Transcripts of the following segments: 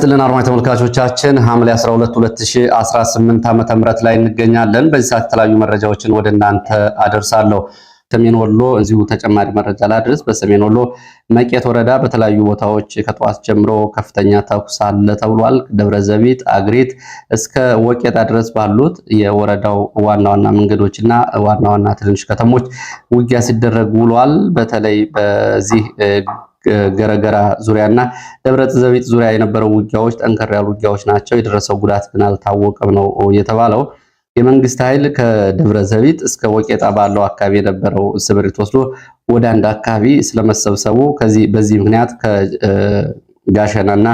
ጤና አድማጭ ተመልካቾቻችን ሐምሌ 12 2018 ዓ.ም ላይ እንገኛለን። በዚህ ሰዓት የተለያዩ መረጃዎችን ወደ እናንተ አደርሳለሁ። ሰሜን ወሎ እዚሁ ተጨማሪ መረጃ ላድርስ። በሰሜን ወሎ መቄት ወረዳ በተለያዩ ቦታዎች ከጠዋት ጀምሮ ከፍተኛ ተኩስ አለ ተብሏል። ደብረ ዘቢጥ፣ አግሪት እስከ ወቄጣ ድረስ ባሉት የወረዳው ዋና ዋና መንገዶችና ዋና ዋና ትንሽ ከተሞች ውጊያ ሲደረግ ውሏል። በተለይ በዚህ ገረገራ ዙሪያና ደብረ ዘቢጥ ዙሪያ የነበረው ውጊያዎች ጠንከር ያሉ ውጊያዎች ናቸው። የደረሰው ጉዳት ግን አልታወቀም ነው የተባለው። የመንግስት ኃይል ከደብረ ዘቢጥ እስከ ወቄጣ ባለው አካባቢ የነበረው ስምሪት ወስዶ ወደ አንድ አካባቢ ስለመሰብሰቡ በዚህ ምክንያት ከጋሸናና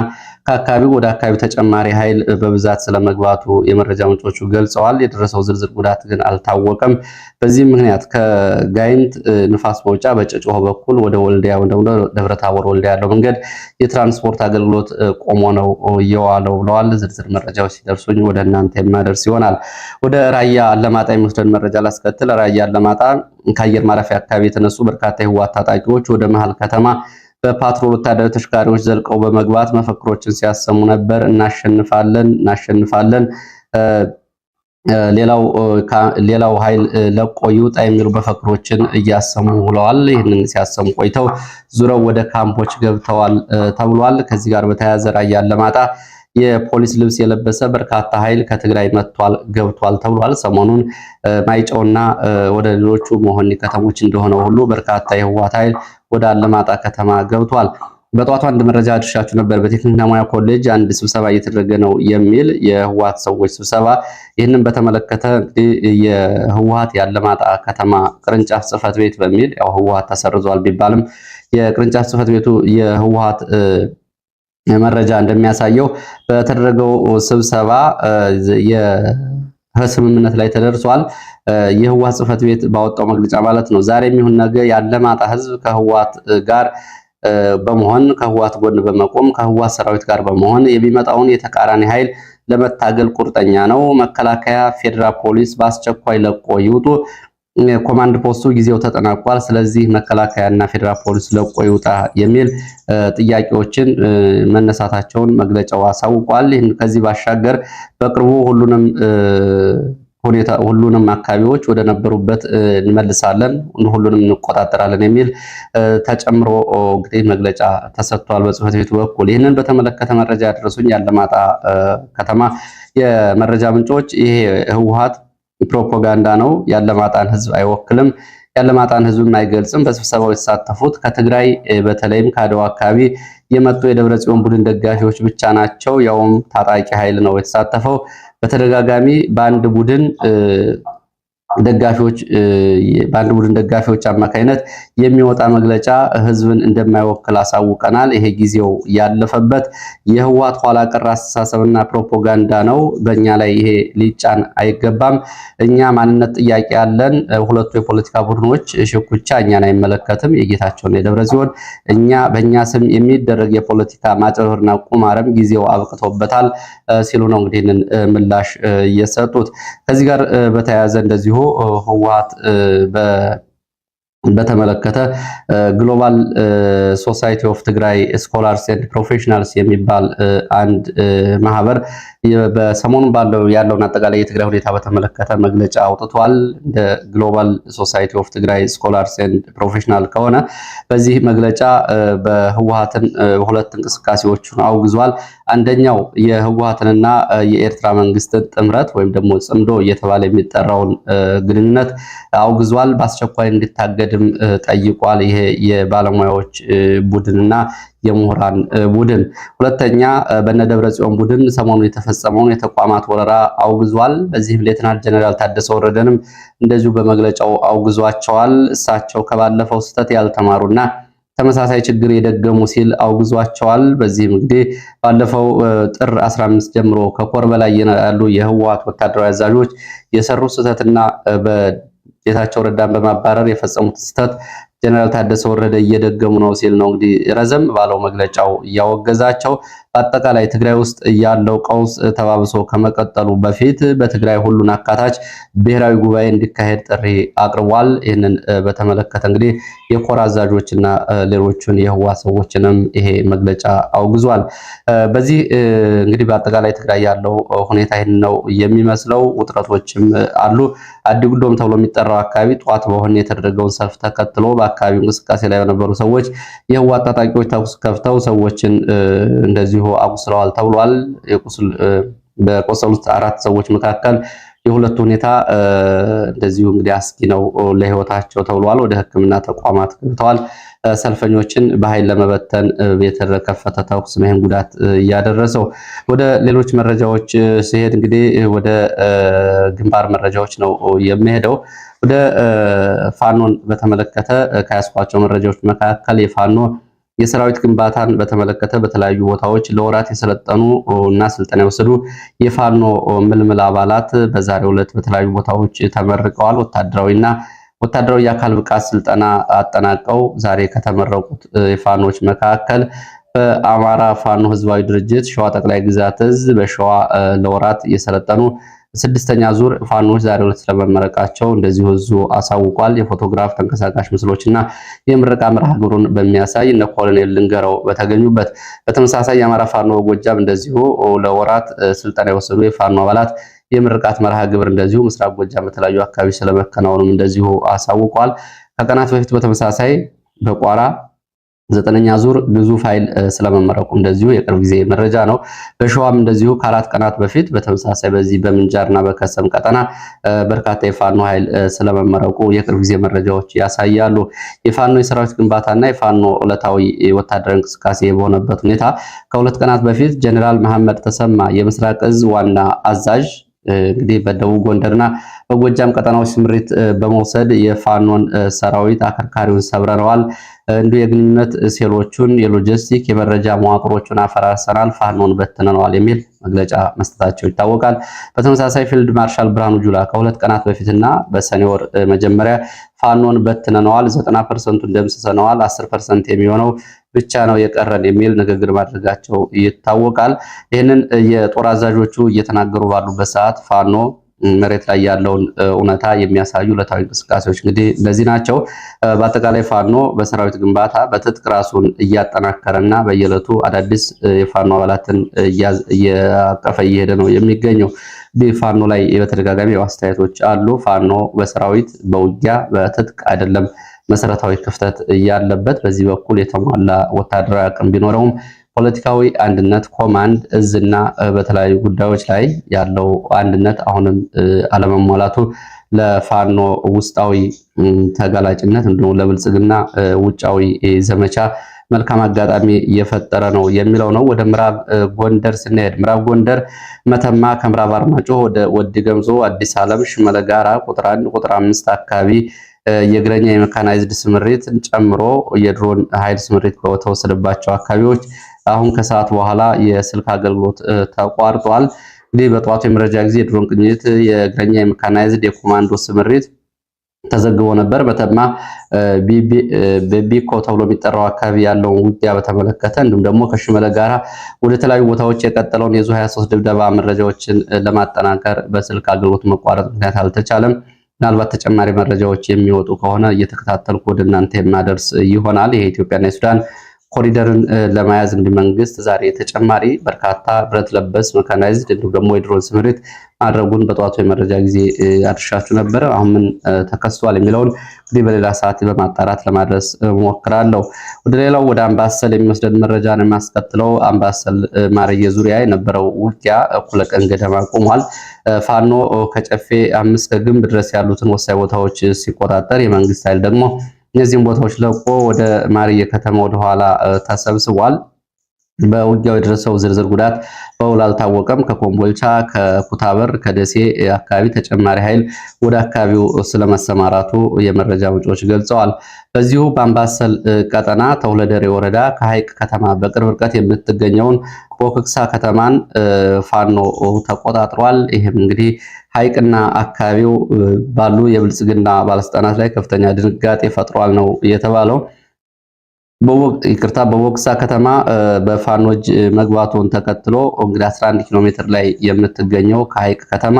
ከአካባቢው ወደ አካባቢው ተጨማሪ ኃይል በብዛት ስለመግባቱ የመረጃ ምንጮቹ ገልጸዋል። የደረሰው ዝርዝር ጉዳት ግን አልታወቀም። በዚህ ምክንያት ከጋይንት ንፋስ መውጫ በጨጮሆ በኩል ወደ ወልዲያ ወደ ደብረታቦር ወልዲያ ያለው መንገድ የትራንስፖርት አገልግሎት ቆሞ ነው እየዋለው ብለዋል። ዝርዝር መረጃዎች ሲደርሱኝ ወደ እናንተ የማደርስ ይሆናል። ወደ ራያ አለማጣ የሚወስደን መረጃ ላስከትል። ራያ አለማጣ ከአየር ማረፊያ አካባቢ የተነሱ በርካታ የህወሓት ታጣቂዎች ወደ መሃል ከተማ በፓትሮል ወታደራዊ ተሽከርካሪዎች ዘልቀው በመግባት መፈክሮችን ሲያሰሙ ነበር። እናሸንፋለን፣ ሌላው ኃይል ለቆ ይውጣ የሚሉ መፈክሮችን እያሰሙ ውለዋል። ይህንን ሲያሰሙ ቆይተው ዙረው ወደ ካምፖች ገብተዋል ተብሏል። ከዚህ ጋር በተያያዘ ራያ አላማጣ የፖሊስ ልብስ የለበሰ በርካታ ኃይል ከትግራይ ገብቷል ተብሏል። ሰሞኑን ማይጨውና ወደ ሌሎቹ መሆኒ ከተሞች እንደሆነው ሁሉ በርካታ የህወሓት ኃይል ወደ አለማጣ ከተማ ገብቷል። በጠዋቱ አንድ መረጃ አድርሻችሁ ነበር። በቴክኒክና ሙያ ኮሌጅ አንድ ስብሰባ እየተደረገ ነው የሚል የህወሓት ሰዎች ስብሰባ። ይህንን በተመለከተ እንግዲህ የህወሓት የአለማጣ ከተማ ቅርንጫፍ ጽህፈት ቤት በሚል ያው ህወሓት ተሰርዟል ቢባልም የቅርንጫፍ ጽህፈት ቤቱ የህወሓት መረጃ እንደሚያሳየው በተደረገው ስብሰባ የስምምነት ላይ ተደርሷል። የህወሓት ጽህፈት ቤት ባወጣው መግለጫ ማለት ነው። ዛሬ የሚሆን ነገ ያለማጣ ህዝብ ከህወሓት ጋር በመሆን ከህወሓት ጎን በመቆም ከህወሓት ሰራዊት ጋር በመሆን የሚመጣውን የተቃራኒ ኃይል ለመታገል ቁርጠኛ ነው። መከላከያ፣ ፌዴራል ፖሊስ በአስቸኳይ ለቆ ይውጡ። ኮማንድ ፖስቱ ጊዜው ተጠናቋል። ስለዚህ መከላከያና ፌዴራል ፖሊስ ለቆ ይውጣ የሚል ጥያቄዎችን መነሳታቸውን መግለጫው አሳውቋል። ይህን ከዚህ ባሻገር በቅርቡ ሁሉንም አካባቢዎች ወደ ነበሩበት እንመልሳለን፣ ሁሉንም እንቆጣጠራለን የሚል ተጨምሮ እንግዲህ መግለጫ ተሰጥቷል በጽህፈት ቤቱ በኩል። ይህንን በተመለከተ መረጃ ያደረሱኝ ያለማጣ ከተማ የመረጃ ምንጮች ይሄ ህወሓት ፕሮፓጋንዳ ነው፣ ያለማጣን ህዝብ አይወክልም፣ ያለማጣን ህዝብም አይገልጽም። በስብሰባው የተሳተፉት ከትግራይ በተለይም ከአድዋ አካባቢ የመጡ የደብረ ጽዮን ቡድን ደጋፊዎች ብቻ ናቸው። ያውም ታጣቂ ኃይል ነው የተሳተፈው። በተደጋጋሚ በአንድ ቡድን ደጋፊዎች አማካይነት የሚወጣ መግለጫ ህዝብን እንደማይወክል አሳውቀናል። ይሄ ጊዜው ያለፈበት የህወሓት ኋላ ቀር አስተሳሰብና ፕሮፓጋንዳ ነው። በእኛ ላይ ይሄ ሊጫን አይገባም። እኛ ማንነት ጥያቄ ያለን ሁለቱ የፖለቲካ ቡድኖች ሽኩቻ እኛን አይመለከትም። የጌታቸውና የደብረ ጽዮን በእኛ ስም የሚደረግ የፖለቲካ ማጭበርበርና ቁማረም ጊዜው አብቅቶበታል ሲሉ ነው እንግዲህ ምላሽ የሰጡት። ከዚህ ጋር በተያያዘ እንደዚሁ ህወሓት በተመለከተ ግሎባል ሶሳይቲ ኦፍ ትግራይ ስኮላርስ ኤንድ ፕሮፌሽናልስ የሚባል አንድ ማህበር በሰሞኑን ያለውን አጠቃላይ የትግራይ ሁኔታ በተመለከተ መግለጫ አውጥቷል። እንደ ግሎባል ሶሳይቲ ኦፍ ትግራይ ስኮላርስ ኤንድ ፕሮፌሽናል ከሆነ በዚህ መግለጫ በህወሓትን ሁለት እንቅስቃሴዎችን አውግዟል። አንደኛው የህወሓትንና የኤርትራ መንግስትን ጥምረት ወይም ደግሞ ጽምዶ እየተባለ የሚጠራውን ግንኙነት አውግዟል። በአስቸኳይ እንዲታገድም ጠይቋል። ይሄ የባለሙያዎች ቡድንና የምሁራን ቡድን። ሁለተኛ በነደብረ ጽዮን ቡድን ሰሞኑን የተፈጸመውን የተቋማት ወረራ አውግዟል። በዚህም ሌተናል ጀነራል ታደሰ ወረደንም እንደዚሁ በመግለጫው አውግዟቸዋል። እሳቸው ከባለፈው ስህተት ያልተማሩና ተመሳሳይ ችግር የደገሙ ሲል አውግዟቸዋል። በዚህም እንግዲህ ባለፈው ጥር 15 ጀምሮ ከኮር በላይ ያሉ የህወሓት ወታደራዊ አዛዦች የሰሩ ስህተትና ጌታቸው ረዳን በማባረር የፈጸሙት ስህተት ጀነራል ታደሰ ወረደ እየደገሙ ነው ሲል ነው እንግዲህ ረዘም ባለው መግለጫው እያወገዛቸው። በአጠቃላይ ትግራይ ውስጥ ያለው ቀውስ ተባብሶ ከመቀጠሉ በፊት በትግራይ ሁሉን አካታች ብሔራዊ ጉባኤ እንዲካሄድ ጥሪ አቅርቧል። ይህንን በተመለከተ እንግዲህ የኮር አዛዦችና ሌሎቹን የህዋ ሰዎችንም ይሄ መግለጫ አውግዟል። በዚህ እንግዲህ በአጠቃላይ ትግራይ ያለው ሁኔታ ይህን ነው የሚመስለው። ውጥረቶችም አሉ። አዲጉዶም ተብሎ የሚጠራው አካባቢ ጠዋት በሆነ የተደረገውን ሰልፍ ተከትሎ በአካባቢው እንቅስቃሴ ላይ የነበሩ ሰዎች የህወሓት ታጣቂዎች ተኩስ ከፍተው ሰዎችን እንደዚሁ አቁስለዋል ተብሏል። በቆሰሉት 4 ሰዎች መካከል የሁለቱ ሁኔታ እንደዚሁ እንግዲህ አስጊ ነው ለህይወታቸው ተብሏል። ወደ ሕክምና ተቋማት ገብተዋል። ሰልፈኞችን በኃይል ለመበተን የተከፈተ ተኩስ ነው ይህን ጉዳት እያደረሰው። ወደ ሌሎች መረጃዎች ሲሄድ እንግዲህ ወደ ግንባር መረጃዎች ነው የሚሄደው። ወደ ፋኖን በተመለከተ ከያስኳቸው መረጃዎች መካከል የፋኖ የሰራዊት ግንባታን በተመለከተ በተለያዩ ቦታዎች ለወራት የሰለጠኑ እና ስልጠና የወሰዱ የፋኖ ምልምል አባላት በዛሬው ዕለት በተለያዩ ቦታዎች ተመርቀዋል። ወታደራዊ የአካል ብቃት ስልጠና አጠናቀው ዛሬ ከተመረቁት የፋኖች መካከል በአማራ ፋኖ ህዝባዊ ድርጅት ሸዋ ጠቅላይ ግዛት እዝ በሸዋ ለወራት የሰለጠኑ 6ኛ ዙር ፋኖች ዛሬ ዕለት ስለመመረቃቸው እንደዚሁ እዙ አሳውቋል። የፎቶግራፍ ተንቀሳቃሽ ምስሎችና የምረቃ መርሃ ግብሩን በሚያሳይ እነ ኮሎኔል ልንገረው በተገኙበት። በተመሳሳይ የአማራ ፋኖ በጎጃም እንደዚሁ ለወራት ስልጠና የወሰዱ የፋኖ አባላት የምርቃት መርሃ ግብር እንደዚሁ ምስራቅ ጎጃም በተለያዩ አካባቢ ስለመከናወኑም እንደዚሁ አሳውቋል። ከቀናት በፊት በተመሳሳይ በቋራ 9ኛ ዙር ግዙፍ ኃይል ስለመመረቁ እንደዚሁ የቅርብ ጊዜ መረጃ ነው። በሸዋም እንደዚሁ ከ4 ቀናት በፊት በተመሳሳይ በዚህ በምንጃርና በከሰም ቀጠና በርካታ የፋኖ ኃይል ስለመመረቁ የቅርብ ጊዜ መረጃዎች ያሳያሉ። የፋኖ የሰራዊት ግንባታና የፋኖ ዕለታዊ ወታደራዊ እንቅስቃሴ በሆነበት ሁኔታ ከ2 ቀናት በፊት ጀነራል መሐመድ ተሰማ የምስራቅ እዝ ዋና አዛዥ እንግዲህ በደቡብ ጎንደርና በጎጃም ቀጠናዎች ስምሪት በመውሰድ የፋኖን ሰራዊት አከርካሪውን ሰብረነዋል፣ እንዲሁ የግንኙነት ሴሎቹን፣ የሎጂስቲክ የመረጃ መዋቅሮቹን አፈራርሰናል፣ ፋኖን በትነነዋል የሚል መግለጫ መስጠታቸው ይታወቃል። በተመሳሳይ ፊልድ ማርሻል ብርሃኑ ጁላ ከ2 ቀናት በፊትና በሰኔ ወር መጀመሪያ ፋኖን በትነነዋል፣ 90%ን ደምስሰነዋል፣ 10% የሚሆነው ብቻ ነው የቀረን የሚል ንግግር ማድረጋቸው ይታወቃል። ይህንን የጦር አዛዦቹ እየተናገሩ ባሉበት ሰዓት ፋኖ መሬት ላይ ያለውን እውነታ የሚያሳዩ ዕለታዊ እንቅስቃሴዎች እንግዲህ እነዚህ ናቸው። በአጠቃላይ ፋኖ በሰራዊት ግንባታ በትጥቅ ራሱን እያጠናከረና በየዕለቱ አዳዲስ የፋኖ አባላትን እያቀፈ እየሄደ ነው የሚገኘው። ፋኖ ላይ በተደጋጋሚ አስተያየቶች አሉ። ፋኖ በሰራዊት በውጊያ በትጥቅ አይደለም መሰረታዊ ክፍተት ያለበት፣ በዚህ በኩል የተሟላ ወታደራዊ አቅም ቢኖረውም ፖለቲካዊ አንድነት፣ ኮማንድ፣ እዝና በተለያዩ ጉዳዮች ላይ ያለው አንድነት አሁንም አለመሟላቱ ለፋኖ ውስጣዊ ተጋላጭነት እንዲሁም ለብልጽግና ውጫዊ ዘመቻ መልካም አጋጣሚ እየፈጠረ ነው የሚለው ነው። ወደ ምዕራብ ጎንደር ስንሄድ ምዕራብ ጎንደር መተማ ከምዕራብ አርማጭሆ ወደ ወዲ ገምዞ፣ አዲስ ዓለም፣ ሽመለ ጋራ ቁጥር 1 ቁጥር 5 አካባቢ የእግረኛ የሜካናይዝድ ስምሪትን ጨምሮ የድሮን ኃይል ስምሪት በተወሰደባቸው አካባቢዎች አሁን ከሰዓት በኋላ የስልክ አገልግሎት ተቋርጧል። እንግዲህ በጠዋቱ የመረጃ ጊዜ የድሮን ቅኝት፣ የእግረኛ የሜካናይዝድ የኮማንዶ ስምሪት ተዘግቦ ነበር። በተማ በቢኮ ተብሎ የሚጠራው አካባቢ ያለውን ውጊያ በተመለከተ እንዲሁም ደግሞ ከሽመለ ጋራ ወደ ተለያዩ ቦታዎች የቀጠለውን የዙ 23 ድብደባ መረጃዎችን ለማጠናከር በስልክ አገልግሎት መቋረጥ ምክንያት አልተቻለም። ምናልባት ተጨማሪ መረጃዎች የሚወጡ ከሆነ እየተከታተልኩ ወደ እናንተ የማደርስ ይሆናል። የኢትዮጵያና የሱዳን ኮሪደርን ለመያዝ እንግዲህ መንግስት ዛሬ ተጨማሪ በርካታ ብረት ለበስ ሜካናይዝድ እንዲሁም ደግሞ የድሮን ስምሪት ማድረጉን በጠዋቱ የመረጃ ጊዜ አድርሻችሁ ነበር። አሁን ምን ተከስቷል የሚለውን እንግዲህ በሌላ ሰዓት በማጣራት ለማድረስ ሞክራለሁ። ወደ ሌላው ወደ አምባሰል የሚወስደን መረጃ ነው የሚያስከትለው። አምባሰል ማርየ ዙሪያ የነበረው ውጊያ እኩለ ቀን ገደማ ቆሟል። ፋኖ ከጨፌ 5 ከግንብ ድረስ ያሉትን ወሳኝ ቦታዎች ሲቆጣጠር፣ የመንግስት ኃይል ደግሞ እነዚህን ቦታዎች ለቆ ወደ ማርየ ከተማ ወደ ኋላ ተሰብስቧል። በውጊያው የደረሰው ዝርዝር ጉዳት በውል አልታወቀም። ከኮምቦልቻ፣ ከኩታበር፣ ከደሴ አካባቢ ተጨማሪ ኃይል ወደ አካባቢው ስለመሰማራቱ የመረጃ ምንጮች ገልጸዋል። በዚሁ በአምባሰል ቀጠና ተውለደሬ ወረዳ ከሐይቅ ከተማ በቅርብ ርቀት የምትገኘውን ቦክክሳ ከተማን ፋኖ ተቆጣጥሯል። ይህም እንግዲህ ሐይቅና አካባቢው ባሉ የብልጽግና ባለስልጣናት ላይ ከፍተኛ ድንጋጤ ፈጥሯል ነው የተባለው። በቦክሳ ከተማ በፋኖጅ መግባቱን ተከትሎ እንግዲህ 11 ኪሎ ሜትር ላይ የምትገኘው ከሐይቅ ከተማ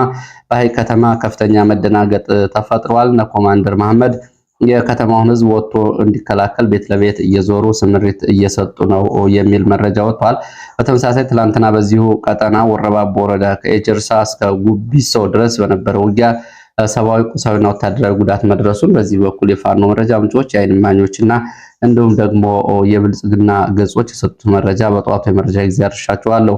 በሐይቅ ከተማ ከፍተኛ መደናገጥ ተፈጥሯል። ኮማንደር መሐመድ የከተማውን ሕዝብ ወጥቶ እንዲከላከል ቤት ለቤት እየዞሩ ስምሪት እየሰጡ ነው የሚል መረጃ ወጥቷል። በተመሳሳይ ትላንትና በዚሁ ቀጠና ወረባቦ ወረዳ ከኤጀርሳ እስከ ጉቢሶ ድረስ በነበረው ውጊያ ሰብአዊ፣ ቁሳዊና ወታደራዊ ጉዳት መድረሱን በዚህ በኩል የፋኖ መረጃ ምንጮች፣ የዓይን እማኞችና እንዲሁም ደግሞ የብልጽግና ገጾች የሰጡት መረጃ በጠዋቱ የመረጃ ጊዜ አድርሻችኋለሁ።